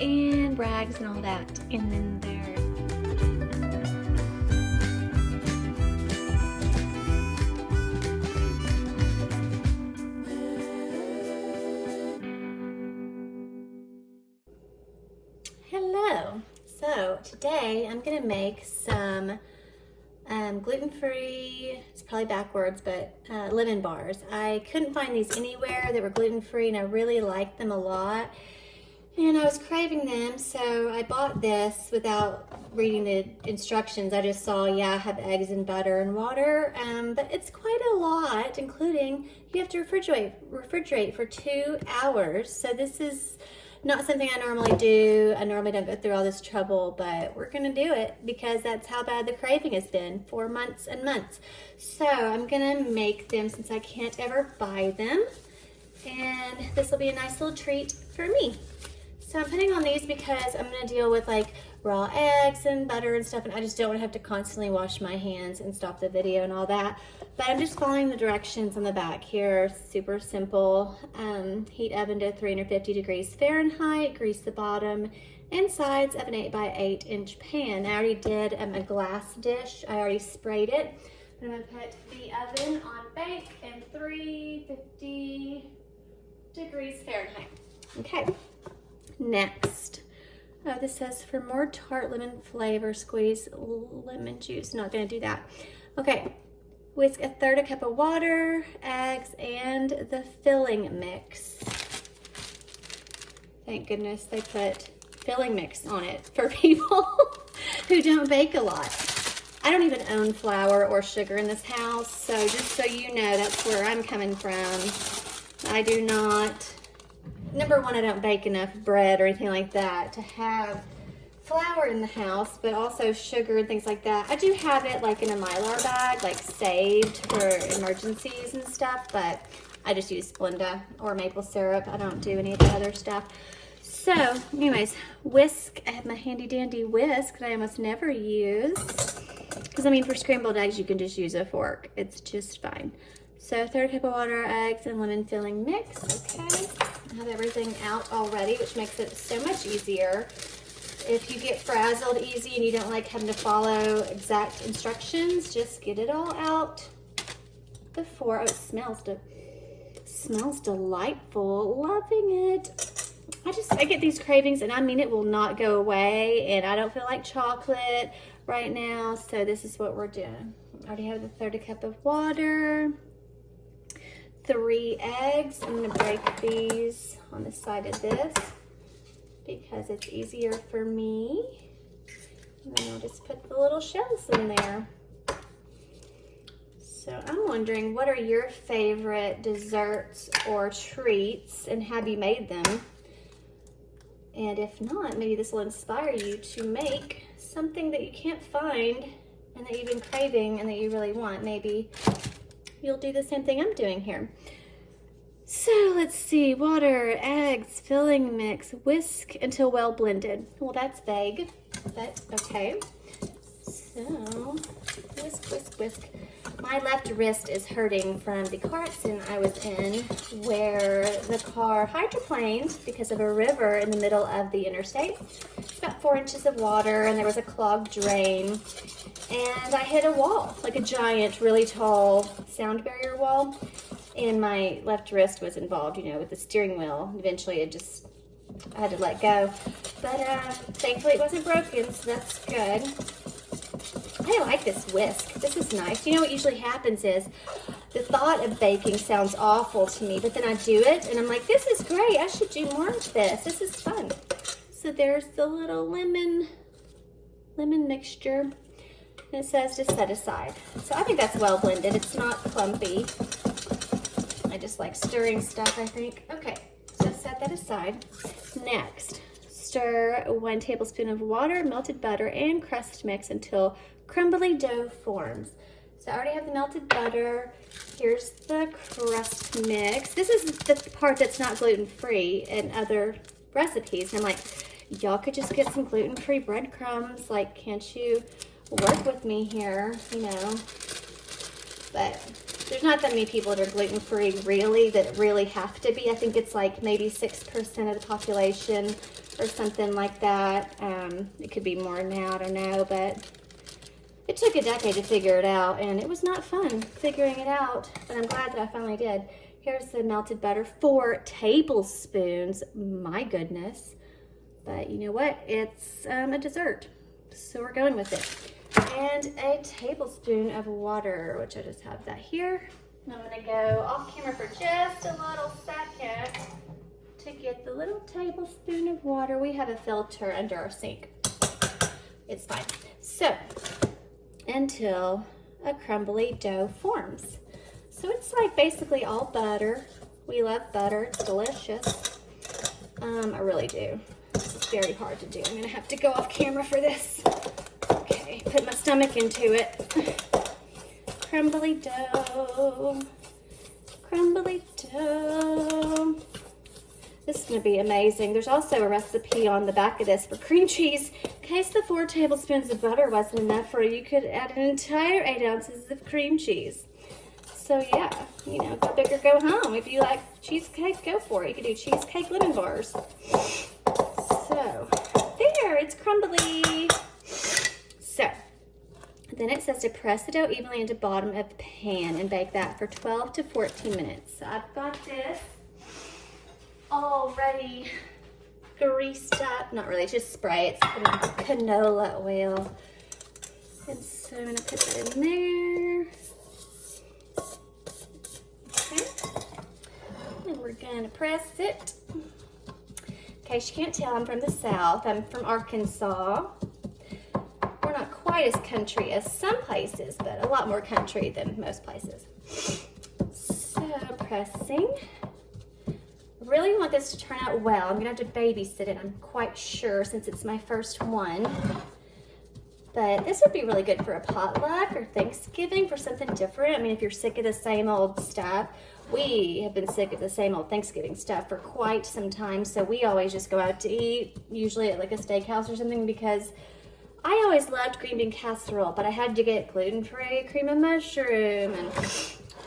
and rags and all that. And then there's hello. So today I'm gonna make some gluten-free, it's probably backwards, but lemon bars. I couldn't find these anywhere that were gluten-free, and I really liked them a lot. And I was craving them, so I bought this without reading the instructions. I just saw, yeah, I have eggs and butter and water, but it's quite a lot, including you have to refrigerate for 2 hours. So this is not something I normally do. I normally don't go through all this trouble, but we're gonna do it because that's how bad the craving has been for months and months. So I'm gonna make them since I can't ever buy them. And this will be a nice little treat for me. So I'm putting on these because I'm gonna deal with like raw eggs and butter and stuff, and I just don't wanna have to constantly wash my hands and stop the video and all that. But I'm just following the directions on the back here, super simple. Heat oven to 350 degrees Fahrenheit, grease the bottom and sides of an 8x8 inch pan. I already did a glass dish, I already sprayed it. I'm gonna put the oven on bake and 350 degrees Fahrenheit. Okay. Next, oh, this says for more tart lemon flavor, squeeze lemon juice. Not gonna do that. Okay, whisk 1/3 cup of water, eggs, and the filling mix. Thank goodness they put filling mix on it for people who don't bake a lot. I don't even own flour or sugar in this house, so just so you know, that's where I'm coming from. I do not. Number one, I don't bake enough bread or anything like that to have flour in the house, but also sugar and things like that. I do have it like in a Mylar bag, like saved for emergencies and stuff, but I just use Splenda or maple syrup. I don't do any of the other stuff. So anyways, whisk. I have my handy dandy whisk that I almost never use. Because I mean, for scrambled eggs, you can just use a fork. It's just fine. So 1/3 cup of water, eggs, and lemon filling mix, okay. I have everything out already, which makes it so much easier. If you get frazzled easy and you don't like having to follow exact instructions, just get it all out before. Oh, it smells delightful. Loving it. I get these cravings, and I mean, it will not go away, and I don't feel like chocolate right now, so this is what we're doing. I already have the 1/3 cup of water. 3 eggs. I'm gonna break these on the side of this because it's easier for me. And then I'll just put the little shells in there. So I'm wondering, what are your favorite desserts or treats, and have you made them? And if not, maybe this will inspire you to make something that you can't find and that you've been craving and that you really want. Maybe you'll do the same thing I'm doing here. So let's see, water, eggs, filling mix, whisk until well blended. Well, that's vague, but okay. So whisk, whisk, whisk. My left wrist is hurting from the car accident I was in, where the car hydroplaned because of a river in the middle of the interstate. It's about 4 inches of water, and there was a clogged drain. And I hit a wall, like a giant, really tall sound barrier wall. And my left wrist was involved, you know, with the steering wheel. Eventually I had to let go. But thankfully it wasn't broken, so that's good. I like this whisk. This is nice. You know what usually happens is the thought of baking sounds awful to me, but then I do it and I'm like, this is great. I should do more of this. This is fun. So there's the little lemon mixture. And it says to set aside. So I think that's well blended. It's not clumpy. I just like stirring stuff, I think. Okay, so set that aside. Next, stir 1 tablespoon of water, melted butter, and crust mix until crumbly dough forms. So I already have the melted butter. Here's the crust mix. This is the part that's not gluten-free in other recipes. And I'm like, y'all could just get some gluten-free breadcrumbs. Like, can't you work with me here, you know? But there's not that many people that are gluten-free really, that really have to be. I think it's like maybe 6% of the population or something like that. It could be more now, I don't know, but it took a decade to figure it out, and it was not fun figuring it out, but I'm glad that I finally did. Here's the melted butter, 4 tablespoons, my goodness. But you know what? It's a dessert, so we're going with it. And a tablespoon of water, which I just have that here. And I'm gonna go off camera for just a little second to get the little tablespoon of water. We have a filter under our sink. It's fine. So, until a crumbly dough forms. So it's like basically all butter. We love butter, it's delicious. I really do. It's very hard to do. I'm gonna have to go off camera for this. Okay, put my stomach into it. Crumbly dough, crumbly dough. This is gonna be amazing. There's also a recipe on the back of this for cream cheese. In case the 4 tablespoons of butter wasn't enough for you, could add an entire 8 ounces of cream cheese. So yeah, you know, go big or go home. If you like cheesecake, go for it. You could do cheesecake lemon bars. So there, it's crumbly. So then it says to press the dough evenly into the bottom of the pan and bake that for 12 to 14 minutes. So I've got this already greased up. Not really, it's just spray. It's canola oil. And so I'm gonna put that in there. Okay. And we're gonna press it. In case you can't tell, I'm from the South. I'm from Arkansas. We're not quite as country as some places, but a lot more country than most places. So pressing. Really want this to turn out well. I'm gonna have to babysit it, I'm quite sure, since it's my first one. But this would be really good for a potluck or Thanksgiving, for something different. I mean, if you're sick of the same old stuff, we have been sick of the same old Thanksgiving stuff for quite some time, so we always just go out to eat, usually at like a steakhouse or something, because I always loved green bean casserole, but I had to get gluten-free cream of mushroom and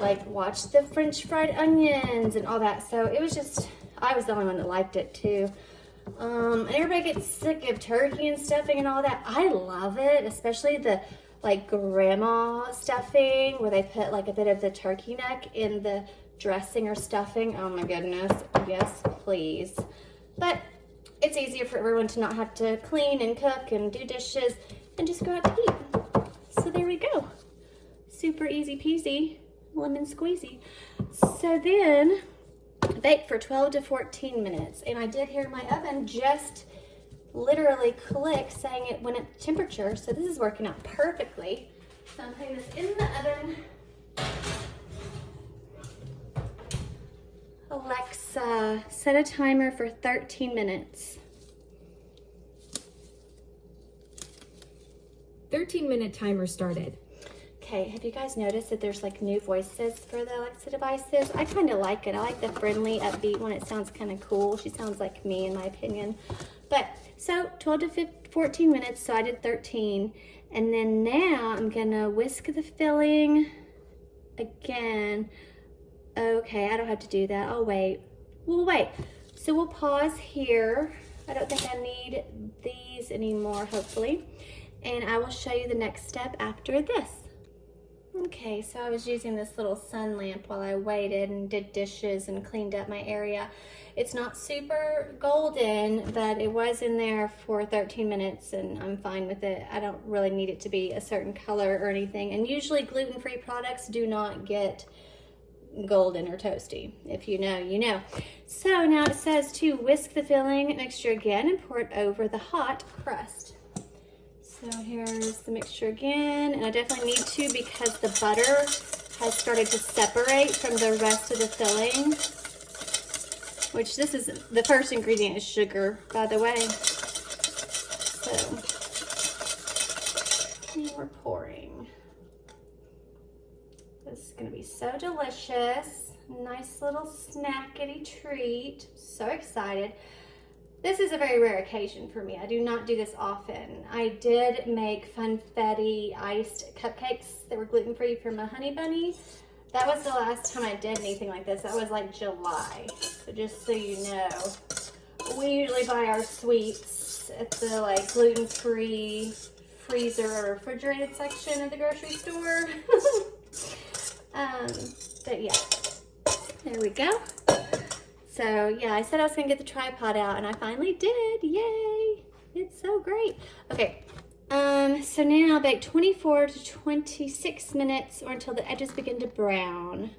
like watch the French fried onions and all that. So it was just, I was the only one that liked it too. And everybody gets sick of turkey and stuffing and all that. I love it, especially the like grandma stuffing where they put like a bit of the turkey neck in the dressing or stuffing. Oh my goodness, yes please. But it's easier for everyone to not have to clean and cook and do dishes and just go out to eat. So there we go. Super easy peasy, lemon squeezy. So then bake for 12 to 14 minutes. And I did hear my oven just literally click saying it went up temperature. So this is working out perfectly. So I'm putting this in the oven. Alexa, set a timer for 13 minutes. 13-minute timer started. Okay, have you guys noticed that there's like new voices for the Alexa devices? I kind of like it. I like the friendly, upbeat one. It sounds kind of cool. She sounds like me in my opinion. But so 12 to 14 minutes, so I did 13. And then now I'm gonna whisk the filling again. Okay, I don't have to do that. I'll wait. We'll wait. So we'll pause here. I don't think I need these anymore, hopefully. And I will show you the next step after this. Okay, so I was using this little sun lamp while I waited and did dishes and cleaned up my area. It's not super golden, but it was in there for 13 minutes and I'm fine with it. I don't really need it to be a certain color or anything. And usually gluten-free products do not get golden or toasty. If you know, you know. So now it says to whisk the filling mixture again and pour it over the hot crust. So here's the mixture again, and I definitely need to because the butter has started to separate from the rest of the filling, which this is, the first ingredient is sugar, by the way. So, and we're pouring. This is gonna be so delicious. Nice little snackety treat. So excited. This is a very rare occasion for me. I do not do this often. I did make funfetti iced cupcakes that were gluten-free for my honey bunny, that was the last time I did anything like this. That was like July. So just so you know, we usually buy our sweets at the like gluten-free freezer or refrigerated section of the grocery store. But yeah, there we go. So yeah, I said I was gonna get the tripod out and I finally did, yay. It's so great. Okay, so now bake 24 to 26 minutes or until the edges begin to brown.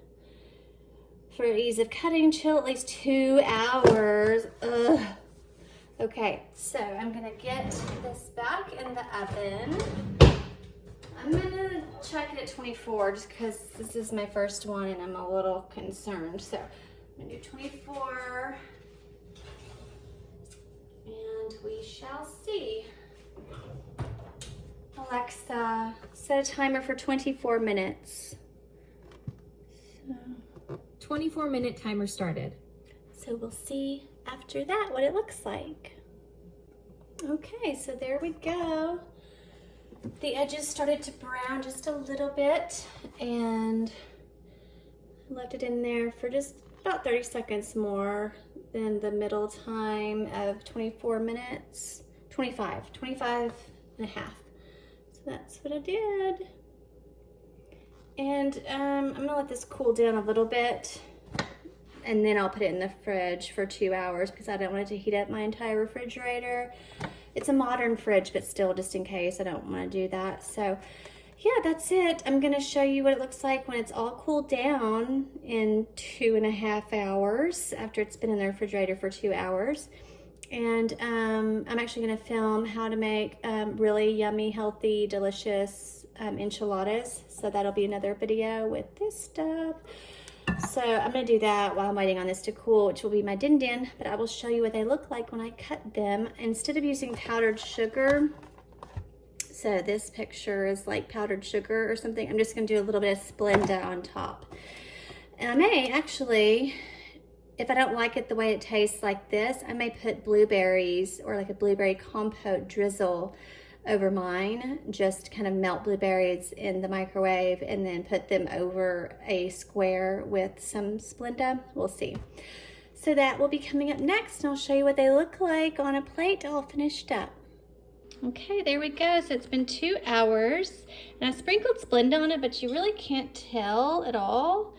For ease of cutting, chill at least 2 hours. Ugh. Okay, so I'm gonna get this back in the oven. I'm gonna check it at 24 just because this is my first one and I'm a little concerned. So I'm gonna do 24 and we shall see. Alexa, set a timer for 24 minutes. 24-minute timer started. So we'll see after that what it looks like. Okay, so there we go. The edges started to brown just a little bit and left it in there for just about 30 seconds more than the middle time of 24 minutes. 25 and a half. So that's what I did. And I'm gonna let this cool down a little bit and then I'll put it in the fridge for 2 hours because I don't want it to heat up my entire refrigerator. It's a modern fridge, but still, just in case, I don't want to do that. So yeah, that's it. I'm gonna show you what it looks like when it's all cooled down in 2.5 hours after it's been in the refrigerator for 2 hours. And I'm actually gonna film how to make really yummy, healthy, delicious enchiladas. So that'll be another video with this stuff. So I'm gonna do that while I'm waiting on this to cool, which will be my din din, but I will show you what they look like when I cut them. Instead of using powdered sugar, so this picture is like powdered sugar or something, I'm just gonna do a little bit of Splenda on top. And I may actually, if I don't like it the way it tastes like this, I may put blueberries or like a blueberry compote drizzle over mine. Just kind of melt blueberries in the microwave and then put them over a square with some Splenda. We'll see. So that will be coming up next and I'll show you what they look like on a plate all finished up. Okay, there we go. So it's been 2 hours and I sprinkled Splenda on it, but you really can't tell at all.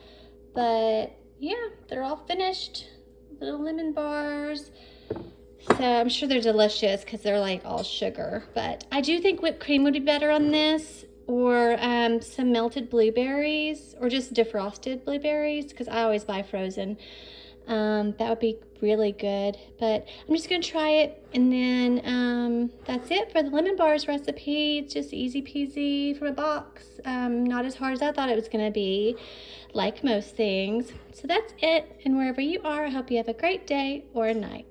But yeah, they're all finished. Little lemon bars. So I'm sure they're delicious because they're like all sugar, but I do think whipped cream would be better on this, or some melted blueberries, or just defrosted blueberries because I always buy frozen. That would be really good, but I'm just gonna try it, and then that's it for the lemon bars recipe. It's just easy peasy from a box. Not as hard as I thought it was gonna be, like most things. So that's it, and wherever you are, I hope you have a great day or a night.